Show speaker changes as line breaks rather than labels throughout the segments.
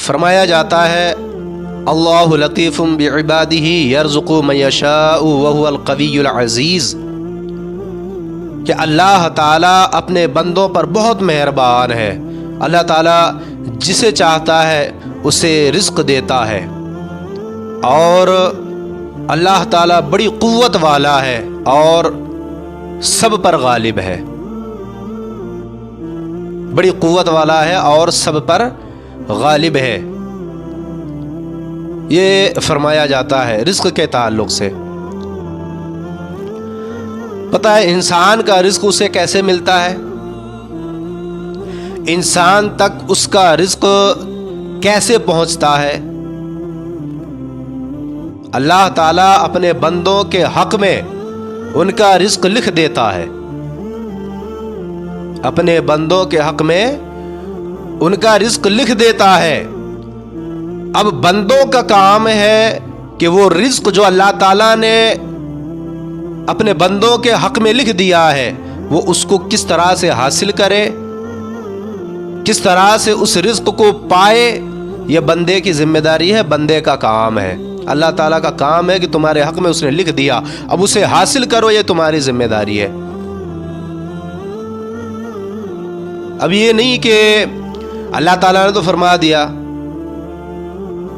فرمایا جاتا ہے اللہ لطیف بعبادہ یرزق من یشاء وہو القوی العزیز، کہ اللہ تعالیٰ اپنے بندوں پر بہت مہربان ہے، اللہ تعالیٰ جسے چاہتا ہے اسے رزق دیتا ہے، اور اللہ تعالیٰ بڑی قوت والا ہے اور سب پر غالب ہے، بڑی قوت والا ہے اور سب پر غالب ہے۔ یہ فرمایا جاتا ہے رزق کے تعلق سے۔ پتہ ہے انسان کا رزق اسے کیسے ملتا ہے؟ انسان تک اس کا رزق کیسے پہنچتا ہے؟ اللہ تعالیٰ اپنے بندوں کے حق میں ان کا رزق لکھ دیتا ہے، اپنے بندوں کے حق میں ان کا رزق لکھ دیتا ہے۔ اب بندوں کا کام ہے کہ وہ رزق جو اللہ تعالیٰ نے اپنے بندوں کے حق میں لکھ دیا ہے وہ اس کو کس طرح سے حاصل کرے، کس طرح سے اس رزق کو پائے، یہ بندے کی ذمہ داری ہے، بندے کا کام ہے۔ اللہ تعالیٰ کا کام ہے کہ تمہارے حق میں اس نے لکھ دیا، اب اسے حاصل کرو، یہ تمہاری ذمہ داری ہے۔ اب یہ نہیں کہ اللہ تعالیٰ نے تو فرما دیا،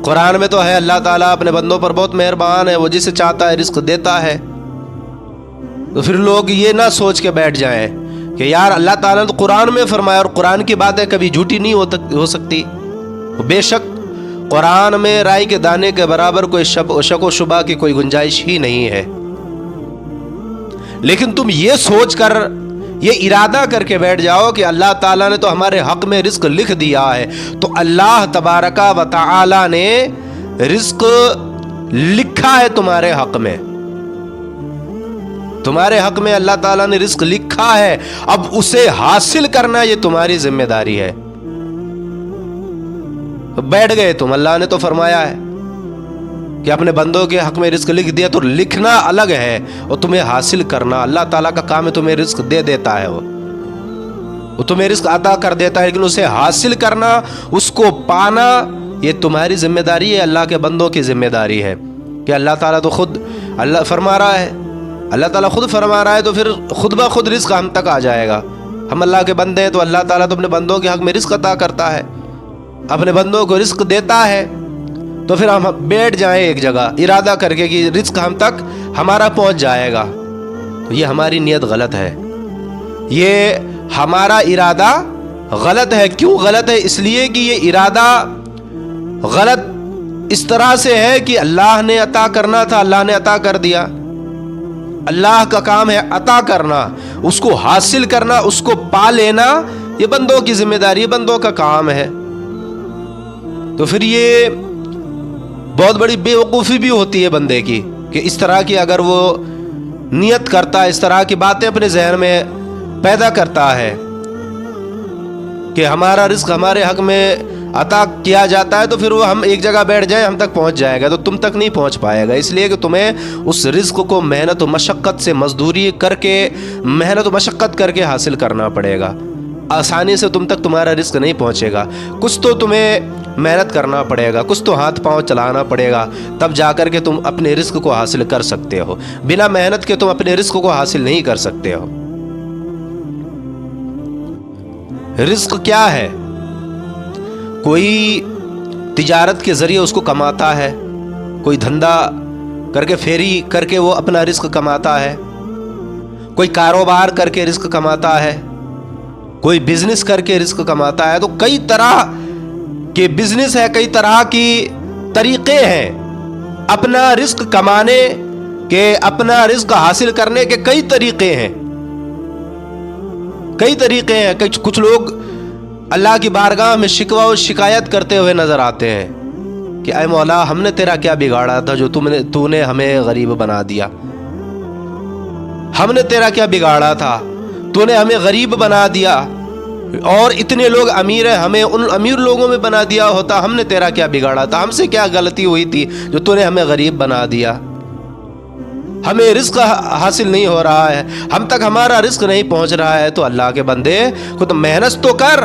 قرآن میں تو ہے اللہ تعالیٰ اپنے بندوں پر بہت مہربان ہے، وہ جسے چاہتا ہے رزق دیتا ہے، تو پھر لوگ یہ نہ سوچ کے بیٹھ جائیں کہ یار اللہ تعالیٰ نے تو قرآن میں فرمایا، اور قرآن کی باتیں کبھی جھوٹی نہیں ہو سکتی۔ بے شک قرآن میں رائی کے دانے کے برابر کوئی شک و شبہ کی کوئی گنجائش ہی نہیں ہے، لیکن تم یہ سوچ کر، یہ ارادہ کر کے بیٹھ جاؤ کہ اللہ تعالیٰ نے تو ہمارے حق میں رزق لکھ دیا ہے، تو اللہ تبارک و تعالیٰ نے رزق لکھا ہے تمہارے حق میں، تمہارے حق میں اللہ تعالیٰ نے رزق لکھا ہے، اب اسے حاصل کرنا یہ تمہاری ذمہ داری ہے۔ بیٹھ گئے تم، اللہ نے تو فرمایا ہے کہ اپنے بندوں کے حق میں رزق لکھ دیا، تو لکھنا الگ ہے اور تمہیں حاصل کرنا، اللہ تعالیٰ کا کام ہے، تمہیں رزق دے دیتا ہے، وہ تمہیں رزق عطا کر دیتا ہے، لیکن اسے حاصل کرنا، اس کو پانا، یہ تمہاری ذمہ داری ہے، اللہ کے بندوں کی ذمہ داری ہے۔ کہ اللہ تعالیٰ تو خود اللہ فرما رہا ہے، اللہ تعالیٰ خود فرما رہا ہے، تو پھر خود بخود رزق ہم تک آ جائے گا۔ ہم اللہ کے بندے ہیں تو اللہ تعالیٰ تو اپنے بندوں کے حق میں رزق عطا کرتا ہے، اپنے بندوں کو رزق دیتا ہے، تو پھر ہم بیٹھ جائیں ایک جگہ ارادہ کر کے کہ رزق ہم تک ہمارا پہنچ جائے گا، تو یہ ہماری نیت غلط ہے، یہ ہمارا ارادہ غلط ہے۔ کیوں غلط ہے؟ اس لیے کہ یہ ارادہ غلط اس طرح سے ہے کہ اللہ نے عطا کرنا تھا، اللہ نے عطا کر دیا، اللہ کا کام ہے عطا کرنا، اس کو حاصل کرنا، اس کو پا لینا، یہ بندوں کی ذمہ داری ہے، بندوں کا کام ہے۔ تو پھر یہ بہت بڑی بے وقوفی بھی ہوتی ہے بندے کی کہ اس طرح کی اگر وہ نیت کرتا ہے، اس طرح کی باتیں اپنے ذہن میں پیدا کرتا ہے کہ ہمارا رزق ہمارے حق میں عطا کیا جاتا ہے، تو پھر وہ ہم ایک جگہ بیٹھ جائیں ہم تک پہنچ جائے گا، تو تم تک نہیں پہنچ پائے گا، اس لیے کہ تمہیں اس رزق کو محنت و مشقت سے، مزدوری کر کے، محنت و مشقت کر کے حاصل کرنا پڑے گا۔ آسانی سے تم تک تمہارا رزق نہیں پہنچے گا، کچھ تو تمہیں محنت کرنا پڑے گا، کچھ تو ہاتھ پاؤں چلانا پڑے گا، تب جا کر کے تم اپنے رزق کو حاصل کر سکتے ہو۔ بنا محنت کے تم اپنے رزق کو حاصل نہیں کر سکتے ہو۔ رزق کیا ہے؟ کوئی تجارت کے ذریعے اس کو کماتا ہے، کوئی دھندا کر کے، پھیری کر کے وہ اپنا رزق کماتا ہے، کوئی کاروبار کر کے رزق کماتا ہے، کوئی بزنس کر کے رزق کماتا ہے۔ تو کئی طرح کے بزنس ہے، کئی طرح کی طریقے ہیں اپنا رزق کمانے کے، اپنا رزق حاصل کرنے کے کئی طریقے ہیں، کئی طریقے ہیں۔ کچھ لوگ اللہ کی بارگاہ میں شکوہ و شکایت کرتے ہوئے نظر آتے ہیں کہ اے مولا ہم نے تیرا کیا بگاڑا تھا جو تو نے ہمیں غریب بنا دیا، ہم نے تیرا کیا بگاڑا تھا، تو نے ہمیں غریب بنا دیا، اور اتنے لوگ امیر ہیں، ہمیں ان امیر لوگوں میں بنا دیا ہوتا، ہم نے تیرا کیا بگاڑا تھا، ہم سے کیا غلطی ہوئی تھی جو تو نے ہمیں غریب بنا دیا، ہمیں رزق حاصل نہیں ہو رہا ہے، ہم تک ہمارا رزق نہیں پہنچ رہا ہے۔ تو اللہ کے بندے خود محنت تو کر،